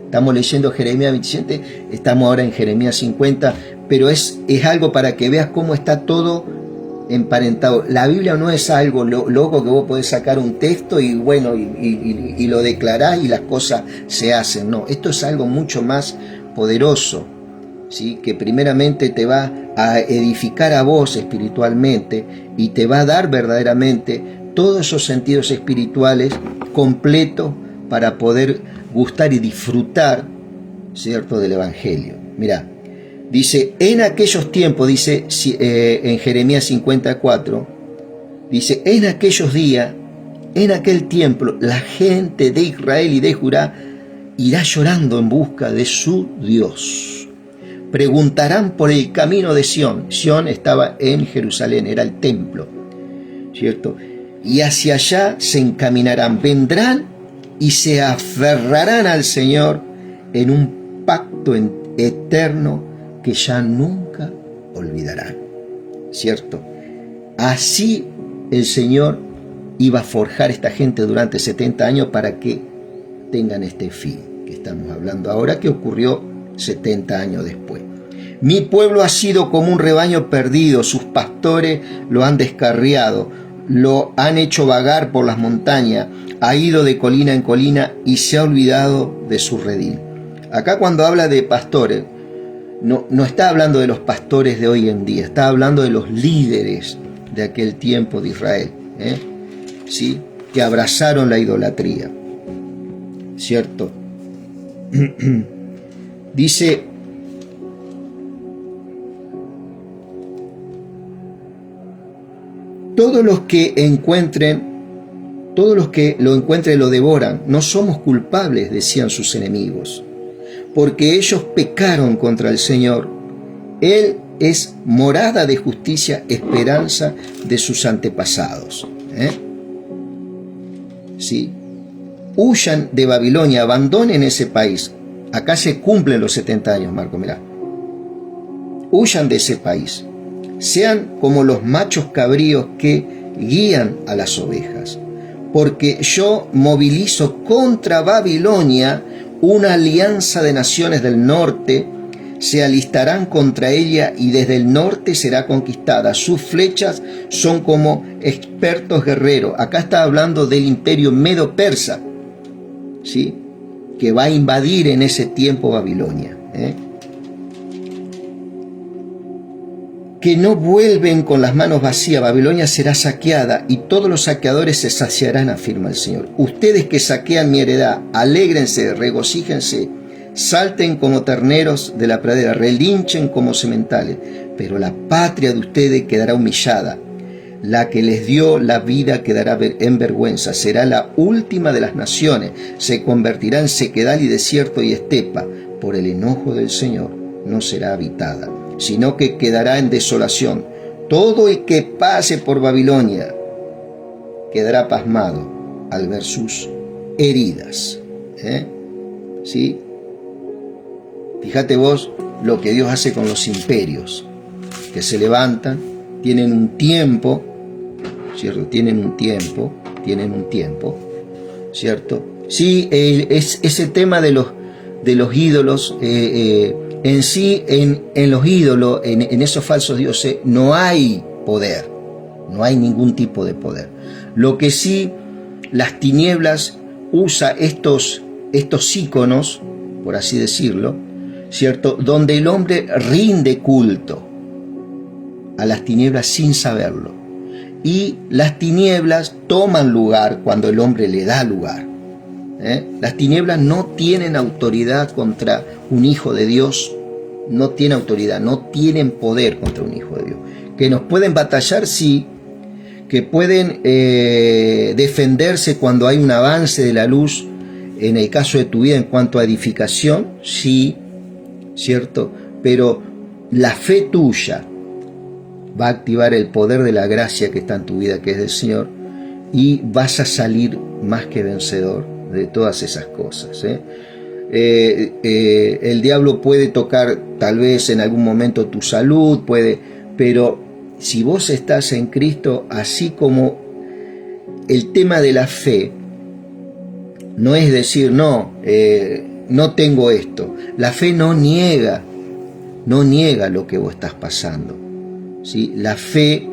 estamos leyendo Jeremías 27, estamos ahora en Jeremías 50, pero es algo para que veas cómo está todo emparentado. La Biblia no es algo loco que vos podés sacar un texto y bueno, y lo declarás y las cosas se hacen. No, esto es algo mucho más poderoso, ¿sí? Que primeramente te va a edificar a vos espiritualmente y te va a dar verdaderamente todos esos sentidos espirituales completos para poder gustar y disfrutar, ¿cierto?, del Evangelio. Mirá, dice, en aquellos tiempos, dice en Jeremías 54, dice, en aquellos días, en aquel tiempo, la gente de Israel y de Judá irá llorando en busca de su Dios. Preguntarán por el camino de Sión. Sión estaba en Jerusalén, era el templo, ¿cierto? Y hacia allá se encaminarán, vendrán y se aferrarán al Señor en un pacto eterno que ya nunca olvidarán, ¿cierto? Así el Señor iba a forjar esta gente durante 70 años para que tengan este fin que estamos hablando ahora, que ocurrió 70 años después. Mi pueblo ha sido como un rebaño perdido, sus pastores lo han descarriado, lo han hecho vagar por las montañas, ha ido de colina en colina y se ha olvidado de su redil. Acá cuando habla de pastores, no está hablando de los pastores de hoy en día, está hablando de los líderes de aquel tiempo de Israel, ¿sí? Que abrazaron la idolatría, ¿cierto? Dice, todos los que lo encuentren lo devoran, no somos culpables, decían sus enemigos, porque ellos pecaron contra el Señor. Él es morada de justicia, esperanza de sus antepasados. ¿Sí? Huyan de Babilonia, abandonen ese país. Acá se cumplen los 70 años, Marco, mirá. Huyan de ese país. Sean como los machos cabríos que guían a las ovejas. Porque yo movilizo contra Babilonia una alianza de naciones del norte, se alistarán contra ella y desde el norte será conquistada. Sus flechas son como expertos guerreros. Acá está hablando del imperio medo-persa, ¿sí? Que va a invadir en ese tiempo Babilonia. Que no vuelven con las manos vacías. Babilonia será saqueada y todos los saqueadores se saciarán, afirma el Señor. Ustedes que saquean mi heredad, alégrense, regocíjense, salten como terneros de la pradera, relinchen como sementales, pero la patria de ustedes quedará humillada. La que les dio la vida quedará en vergüenza, será la última de las naciones, se convertirá en sequedal y desierto y estepa. Por el enojo del Señor no será habitada, sino que quedará en desolación. Todo el que pase por Babilonia quedará pasmado al ver sus heridas. ¿Sí? Fíjate vos lo que Dios hace con los imperios, que se levantan, tienen un tiempo, ¿cierto? Tienen un tiempo, ¿cierto? Sí, ese tema de los ídolos, en sí, en los ídolos, en esos falsos dioses, no hay poder, no hay ningún tipo de poder. Lo que sí, las tinieblas usa estos íconos, por así decirlo, ¿cierto? Donde el hombre rinde culto a las tinieblas sin saberlo. Y las tinieblas toman lugar cuando el hombre le da lugar. Las tinieblas no tienen autoridad contra un hijo de Dios, no tienen autoridad, no tienen poder contra un hijo de Dios. Que nos pueden batallar, sí, que pueden defenderse cuando hay un avance de la luz, en el caso de tu vida en cuanto a edificación, sí, ¿cierto? Pero la fe tuya va a activar el poder de la gracia que está en tu vida, que es del Señor, y vas a salir más que vencedor de todas esas cosas. El diablo puede tocar tal vez en algún momento tu salud, pero si vos estás en Cristo, así como el tema de la fe no es decir, no tengo esto. La fe no niega lo que vos estás pasando, ¿sí? La fe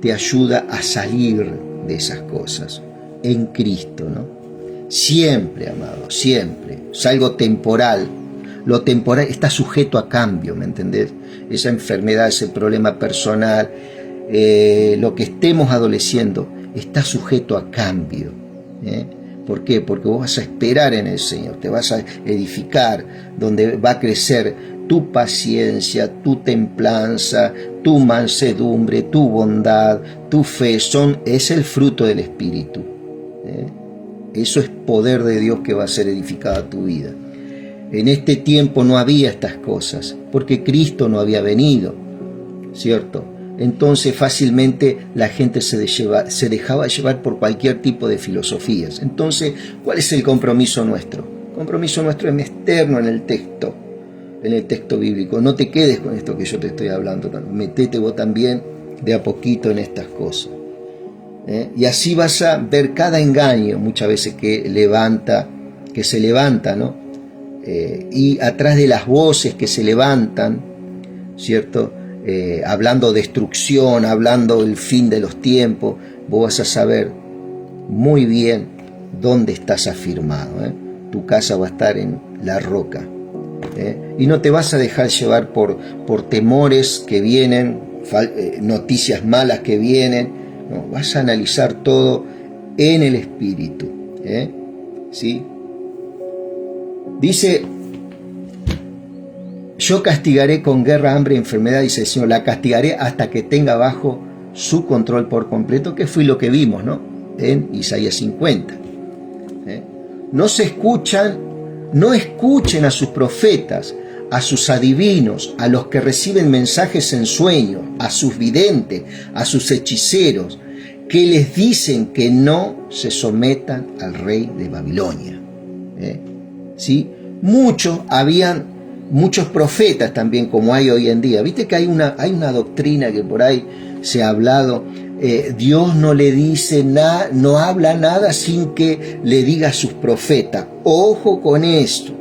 te ayuda a salir de esas cosas en Cristo, ¿no? Siempre, amado, siempre. Es algo temporal. Lo temporal está sujeto a cambio, ¿me entendés? Esa enfermedad, ese problema personal, lo que estemos adoleciendo, está sujeto a cambio. ¿Por qué? Porque vos vas a esperar en el Señor, te vas a edificar, donde va a crecer tu paciencia, tu templanza, tu mansedumbre, tu bondad, tu fe, es el fruto del Espíritu. Eso es poder de Dios que va a ser edificada tu vida. En este tiempo no había estas cosas, porque Cristo no había venido, ¿cierto? Entonces fácilmente la gente se dejaba llevar por cualquier tipo de filosofías. Entonces, ¿cuál es el compromiso nuestro? El compromiso nuestro es meternos en el texto bíblico. No te quedes con esto que yo te estoy hablando, metete vos también de a poquito en estas cosas. Y así vas a ver cada engaño muchas veces que se levanta, ¿no? Y atrás de las voces que se levantan, ¿cierto? Hablando destrucción, hablando del fin de los tiempos, vos vas a saber muy bien dónde estás afirmado. Tu casa va a estar en la roca. Y no te vas a dejar llevar por temores que vienen, noticias malas que vienen. No, vas a analizar todo en el Espíritu. ¿Sí? Dice: yo castigaré con guerra, hambre y enfermedad, dice el Señor, la castigaré hasta que tenga bajo su control por completo, que fue lo que vimos, ¿no? En Isaías 50. No escuchen a sus profetas, a sus adivinos, a los que reciben mensajes en sueños, a sus videntes, a sus hechiceros, que les dicen que no se sometan al rey de Babilonia. ¿Sí? Muchos profetas también, como hay hoy en día. Viste que hay una doctrina que por ahí se ha hablado. Dios no le dice nada, no habla nada sin que le diga a sus profetas. Ojo con esto,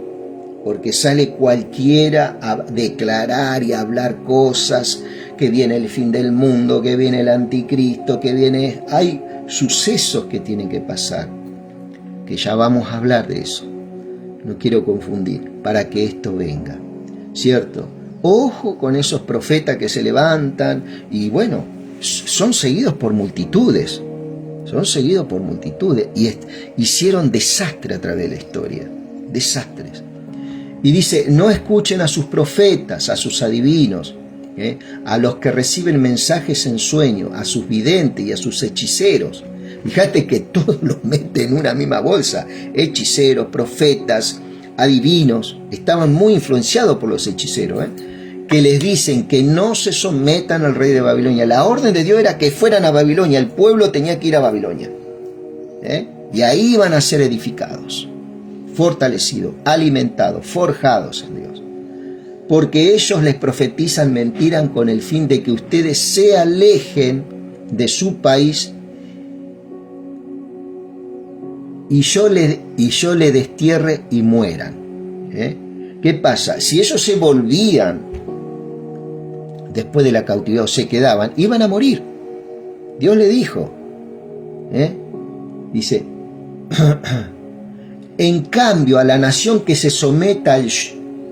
porque sale cualquiera a declarar y a hablar cosas, que viene el fin del mundo, que viene el anticristo, hay sucesos que tienen que pasar, que ya vamos a hablar de eso. No quiero confundir, para que esto venga, ¿cierto? Ojo con esos profetas que se levantan y bueno, son seguidos por multitudes, y hicieron desastre a través de la historia, desastres. Y dice: no escuchen a sus profetas, a sus adivinos, a los que reciben mensajes en sueño, a sus videntes y a sus hechiceros. Fíjate que todos los meten en una misma bolsa. Hechiceros, profetas, adivinos, estaban muy influenciados por los hechiceros, que les dicen que no se sometan al rey de Babilonia. La orden de Dios era que fueran a Babilonia, el pueblo tenía que ir a Babilonia. Y ahí iban a ser edificados, fortalecidos, alimentados, forjados en Dios. Porque ellos les profetizan mentiras con el fin de que ustedes se alejen de su país y yo le destierre y mueran. ¿Qué pasa? Si ellos se volvían después de la cautividad o se quedaban, iban a morir. Dios le dijo. Dice: en cambio, a la nación que se someta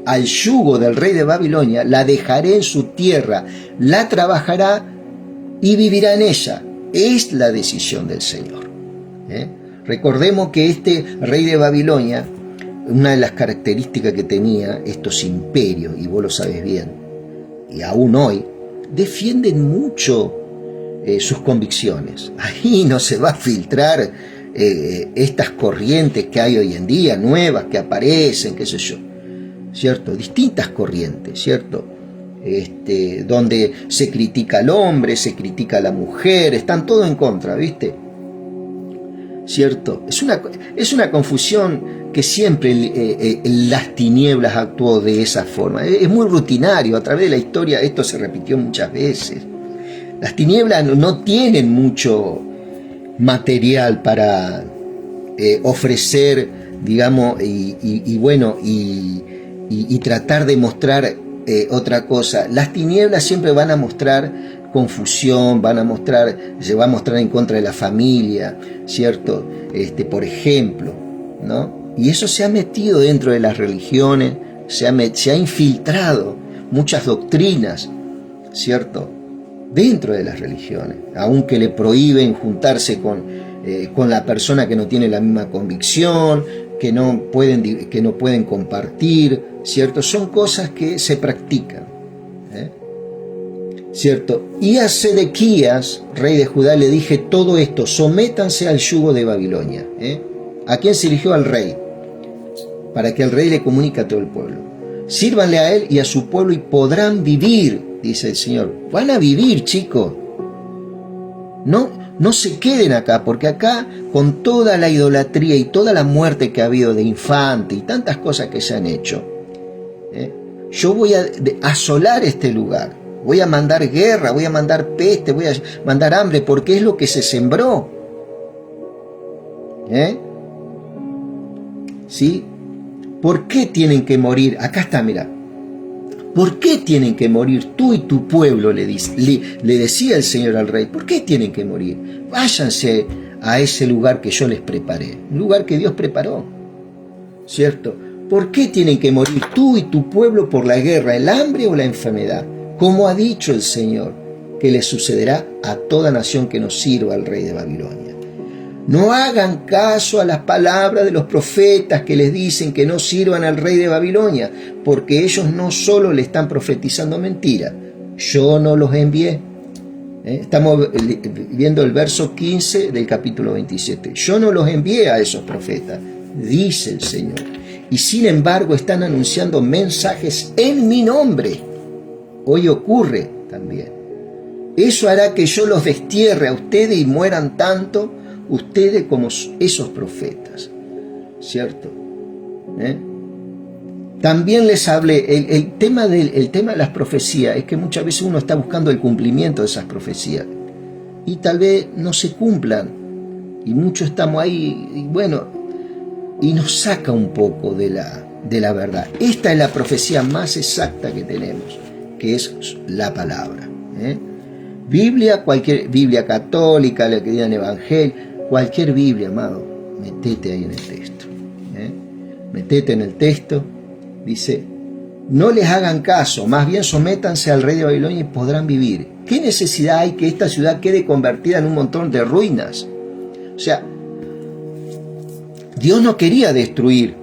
al yugo del rey de Babilonia, la dejaré en su tierra, la trabajará y vivirá en ella. Es la decisión del Señor. Recordemos que este rey de Babilonia, una de las características que tenía estos imperios, y vos lo sabes bien, y aún hoy, defienden mucho sus convicciones. Ahí no se va a filtrar estas corrientes que hay hoy en día, nuevas, que aparecen, qué sé yo, ¿cierto? Distintas corrientes, ¿cierto? Donde se critica al hombre, se critica a la mujer, están todos en contra, ¿viste? ¿Cierto? Es una confusión que siempre las tinieblas actuó de esa forma. Es muy rutinario, a través de la historia esto se repitió muchas veces. Las tinieblas no tienen mucho material para ofrecer, digamos, y tratar de mostrar otra cosa. Las tinieblas siempre van a mostrar confusión, se va a mostrar en contra de la familia, ¿cierto? Por ejemplo, ¿no? Y eso se ha metido dentro de las religiones, se ha infiltrado muchas doctrinas, ¿cierto? Dentro de las religiones, aunque le prohíben juntarse con la persona que no tiene la misma convicción, que no pueden compartir, ¿cierto? Son cosas que se practican, ¿cierto? Y a Sedequías, rey de Judá, le dije todo esto: sométanse al yugo de Babilonia. ¿A quién se eligió? Al rey, para que el rey le comunique a todo el pueblo. Sírvanle a él y a su pueblo y podrán vivir, dice el Señor. Van a vivir, chicos. No se queden acá, porque acá, con toda la idolatría y toda la muerte que ha habido de infante y tantas cosas que se han hecho, yo voy a asolar este lugar, voy a mandar guerra, voy a mandar peste, voy a mandar hambre, porque es lo que se sembró. ¿Sí? ¿Por qué tienen que morir? Acá está, mira. ¿Por qué tienen que morir tú y tu pueblo? Le decía el Señor al rey. ¿Por qué tienen que morir? Váyanse a ese lugar que yo les preparé. Un lugar que Dios preparó. ¿Cierto? ¿Por qué tienen que morir tú y tu pueblo por la guerra, el hambre o la enfermedad? Como ha dicho el Señor, que le sucederá a toda nación que no sirva al rey de Babilonia. No hagan caso a las palabras de los profetas que les dicen que no sirvan al rey de Babilonia, porque ellos no solo le están profetizando mentira. Yo no los envié. Estamos viendo el verso 15 del capítulo 27. Yo no los envié a esos profetas, dice el Señor. Y sin embargo están anunciando mensajes en mi nombre. Hoy ocurre también. Eso hará que yo los destierre a ustedes y mueran tanto ustedes como esos profetas, ¿cierto? También les hablé, el tema de las profecías es que muchas veces uno está buscando el cumplimiento de esas profecías y tal vez no se cumplan, y muchos estamos ahí, y bueno, y nos saca un poco de la verdad. Esta es la profecía más exacta que tenemos, que es la palabra. Biblia, cualquier Biblia católica, la que digan evangelio, cualquier Biblia, amado, metete ahí en el texto. Metete en el texto. Dice: no les hagan caso, más bien sométanse al rey de Babilonia y podrán vivir. ¿Qué necesidad hay que esta ciudad quede convertida en un montón de ruinas? O sea, Dios no quería destruir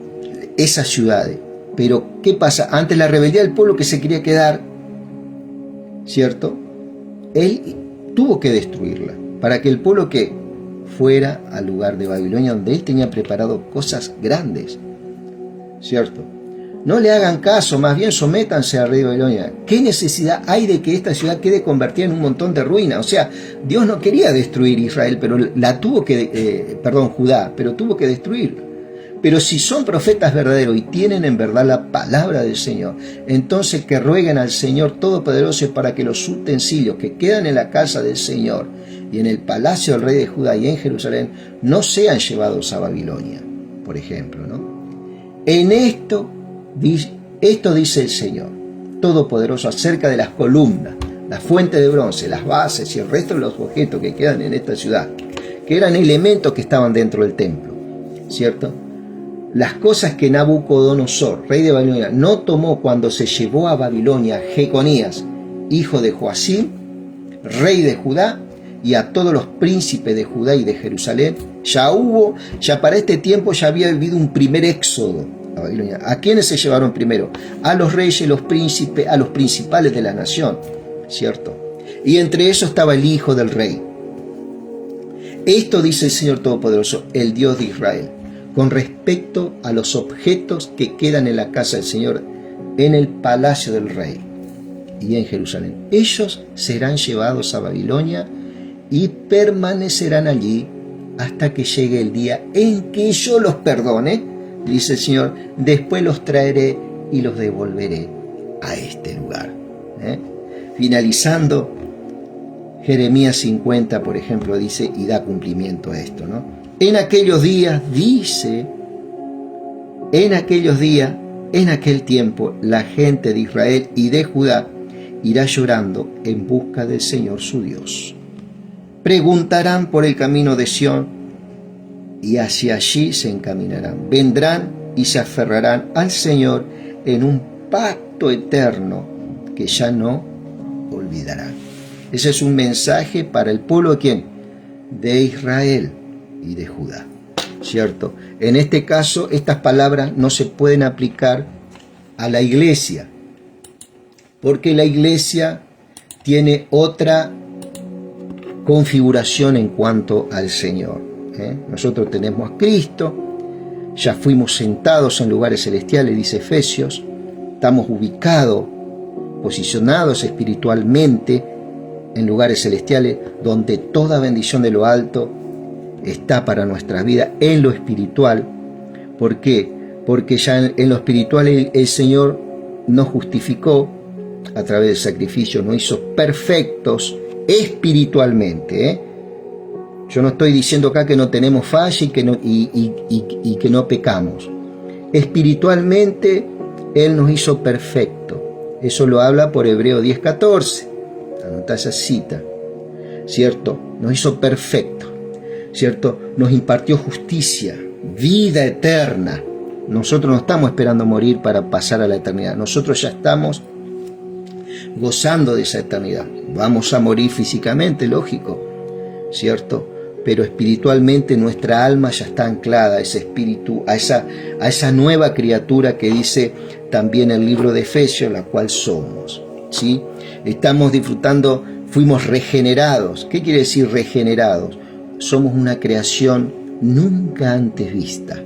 esas ciudades, pero ¿qué pasa? Ante la rebeldía del pueblo que se quería quedar, ¿cierto? Él tuvo que destruirla para que el pueblo que fuera al lugar de Babilonia, donde él tenía preparado cosas grandes, ¿cierto? No le hagan caso, más bien sométanse al rey de Babilonia. ¿Qué necesidad hay de que esta ciudad quede convertida en un montón de ruinas? O sea, Dios no quería destruir Israel, pero Judá, pero tuvo que destruirla. Pero si son profetas verdaderos y tienen en verdad la palabra del Señor, entonces que rueguen al Señor Todopoderoso para que los utensilios que quedan en la casa del Señor y en el palacio del rey de Judá y en Jerusalén no sean llevados a Babilonia, por ejemplo, ¿no? En esto dice el Señor Todopoderoso acerca de las columnas, la fuente de bronce, las bases y el resto de los objetos que quedan en esta ciudad, que eran elementos que estaban dentro del templo, ¿cierto? Las cosas que Nabucodonosor, rey de Babilonia, no tomó cuando se llevó a Babilonia Jeconías, hijo de Joacim, rey de Judá, y a todos los príncipes de Judá y de Jerusalén. Ya para este tiempo ya había vivido un primer éxodo a Babilonia. ¿A quiénes se llevaron primero? A los reyes, los príncipes, a los principales de la nación, ¿cierto? Y entre ellos estaba el hijo del rey. Esto dice el Señor Todopoderoso, el Dios de Israel, con respecto a los objetos que quedan en la casa del Señor, en el palacio del rey y en Jerusalén. Ellos serán llevados a Babilonia y permanecerán allí hasta que llegue el día en que yo los perdone, dice el Señor. Después los traeré y los devolveré a este lugar. Finalizando Jeremías 50, por ejemplo, dice y da cumplimiento a esto, ¿no? En aquellos días, dice, en aquellos días, en aquel tiempo, la gente de Israel y de Judá irá llorando en busca del Señor su Dios. Preguntarán por el camino de Sión y hacia allí se encaminarán. Vendrán y se aferrarán al Señor en un pacto eterno que ya no olvidarán. Ese es un mensaje para el pueblo de ¿quién? De Israel y de Judá, ¿cierto? En este caso, estas palabras no se pueden aplicar a la iglesia, porque la iglesia tiene otra configuración en cuanto al Señor. Nosotros tenemos a Cristo, ya fuimos sentados en lugares celestiales, dice Efesios, estamos ubicados, posicionados espiritualmente en lugares celestiales, donde toda bendición de lo alto está para nuestras vidas en lo espiritual. ¿Por qué? Porque ya en lo espiritual el Señor nos justificó a través del sacrificio, nos hizo perfectos espiritualmente. Yo no estoy diciendo acá que no tenemos falla y que no pecamos. Espiritualmente Él nos hizo perfecto. Eso lo habla por Hebreos 10:14. Anota esa cita, ¿cierto? Nos hizo perfecto, ¿cierto? Nos impartió justicia, vida eterna. Nosotros no estamos esperando morir para pasar a la eternidad. Nosotros ya estamos gozando de esa eternidad. Vamos a morir físicamente, lógico, ¿cierto? Pero espiritualmente nuestra alma ya está anclada a ese espíritu, a esa nueva criatura que dice también el libro de Efesios, la cual somos, ¿sí? Estamos disfrutando, fuimos regenerados. ¿Qué quiere decir regenerados? Somos una creación nunca antes vista.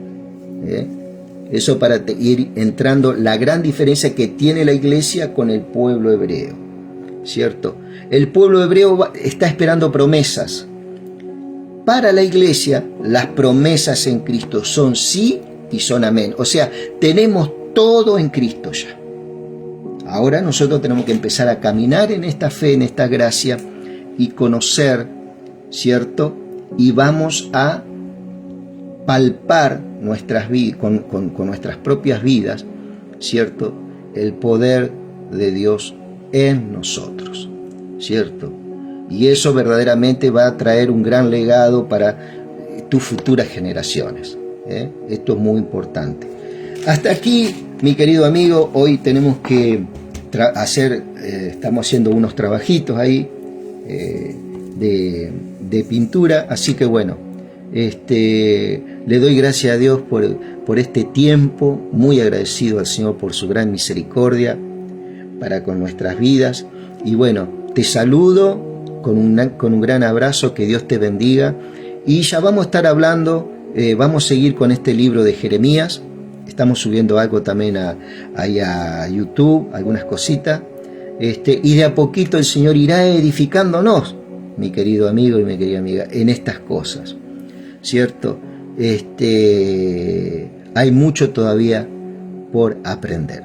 Eso para ir entrando la gran diferencia que tiene la iglesia con el pueblo hebreo, ¿cierto? El pueblo hebreo está esperando promesas. Para la iglesia, las promesas en Cristo son sí y son amén. O sea, tenemos todo en Cristo ya. Ahora nosotros tenemos que empezar a caminar en esta fe, en esta gracia y conocer, ¿cierto? Y vamos a palpar nuestras vidas, con nuestras propias vidas, ¿cierto? El poder de Dios en nosotros, ¿cierto? Y eso verdaderamente va a traer un gran legado para tus futuras generaciones. Esto es muy importante. Hasta aquí, mi querido amigo, hoy tenemos que estamos haciendo unos trabajitos ahí de pintura, así que bueno, le doy gracias a Dios por este tiempo, muy agradecido al Señor por su gran misericordia para con nuestras vidas. Y bueno, te saludo con un gran abrazo, que Dios te bendiga. Y ya vamos a estar hablando, vamos a seguir con este libro de Jeremías. Estamos subiendo algo también ahí a YouTube, algunas cositas. Y de a poquito el Señor irá edificándonos, mi querido amigo y mi querida amiga, en estas cosas, ¿cierto? Hay mucho todavía por aprender.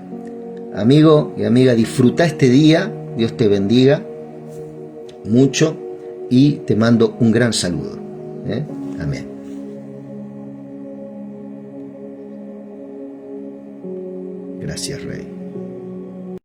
Amigo y amiga, disfruta este día, Dios te bendiga mucho y te mando un gran saludo. Amén. Gracias, Rey.